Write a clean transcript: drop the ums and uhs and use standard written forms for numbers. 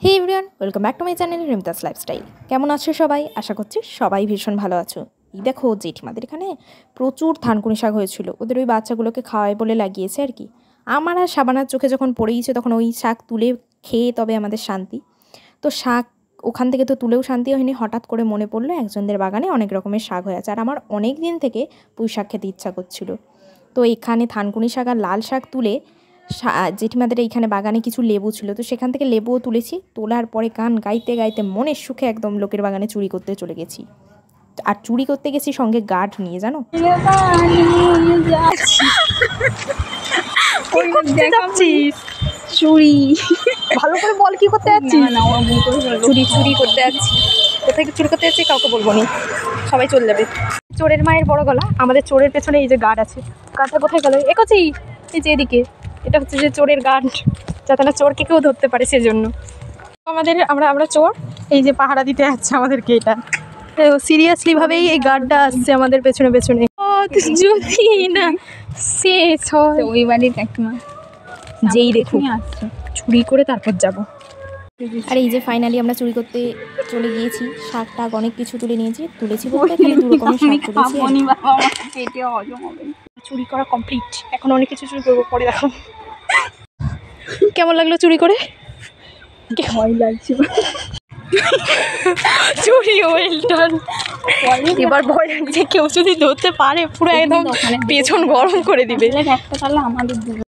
Hey everyone, welcome back to my channel Rimtas lifestyle. কেমন আছো সবাই? আশা করছি সবাই ভীষণ ভালো আছো। এই দেখো জেঠিমাদের এখানে প্রচুর থানকুনি শাক হয়েছিল, ওদের ওই বাচ্চাগুলোকে খাওয়াই বলে লাগিয়েছে আর কি। আমার আর সাবানার চোখে যখন পড়েইছে তখন ওই শাক তুলে খেয়ে তবে আমাদের শান্তি। তো শাক ওখান থেকে তো তুলেও শান্তি হয়নি, হঠাৎ করে মনে পড়লো একজনদের বাগানে অনেক রকমের শাক হয়ে আছে, আর আমার অনেক দিন থেকে পুঁই শাক খেতে ইচ্ছা করছিল। তো এখানে থানকুনি শাক আর লাল শাক তুলে জেঠিমাদের এইখানে বাগানে কিছু লেবু ছিল, তো সেখান থেকে লেবুও তুলেছি। তোলার পরে গান গাইতে গাইতে মনের সুখে একদম লোকের বাগানে চুরি করতে চলে গেছি। আর চুরি করতে গেছি সঙ্গে গার্ড নিয়ে, জানো। চুরি ভালো করে বল, কি করতে যাচ্ছি? চুরি চুরি করতে যাচ্ছি। কোথায় চুরি করতে যাচ্ছি কাউকে বলবো নি, সবাই চলে যাবে। চোরের মায়ের বড় গলা। আমাদের চোরের পেছনে এই যে গার্ড আছে, গার্ডটা কোথায় গেল? এগোচ্ছি, এই যে এদিকে। এটা হচ্ছে যে চোরের গার্ড, যাতে না চোরকে কেউ ধরতে পারে সেজন্য। আমরা চোর, এই যে পাহারা দিতে যাচ্ছে আমাদেরকে। এটা সিরিয়াসলি ভাবেই এই গার্ডটা আসছে আমাদের পেছনে পেছনে। যদি না শেষ হয় ওই বাড়ির কাকিমা যেই দেখো চুরি করে তারপর যাব। আর এই যে ফাইনালি আমরা চুরি করতে চলে গিয়েছি। শাক টাক অনেক কিছু তুলেছি বলতে খালি দু রকমের শাক তুলেছি। চুরি করা কমপ্লিট, এখন অনেক কিছু চুরি করবো, পরে দেখো। কেমন লাগলো চুরি করে? ভয় লাগছে। চুরি ওয়েল ডান। এবার ভয় লাগছে কেউ যদি ধরতে পারে পুরো একদম পেছন গরম করে দিবে। একটা তাহলে আমাদের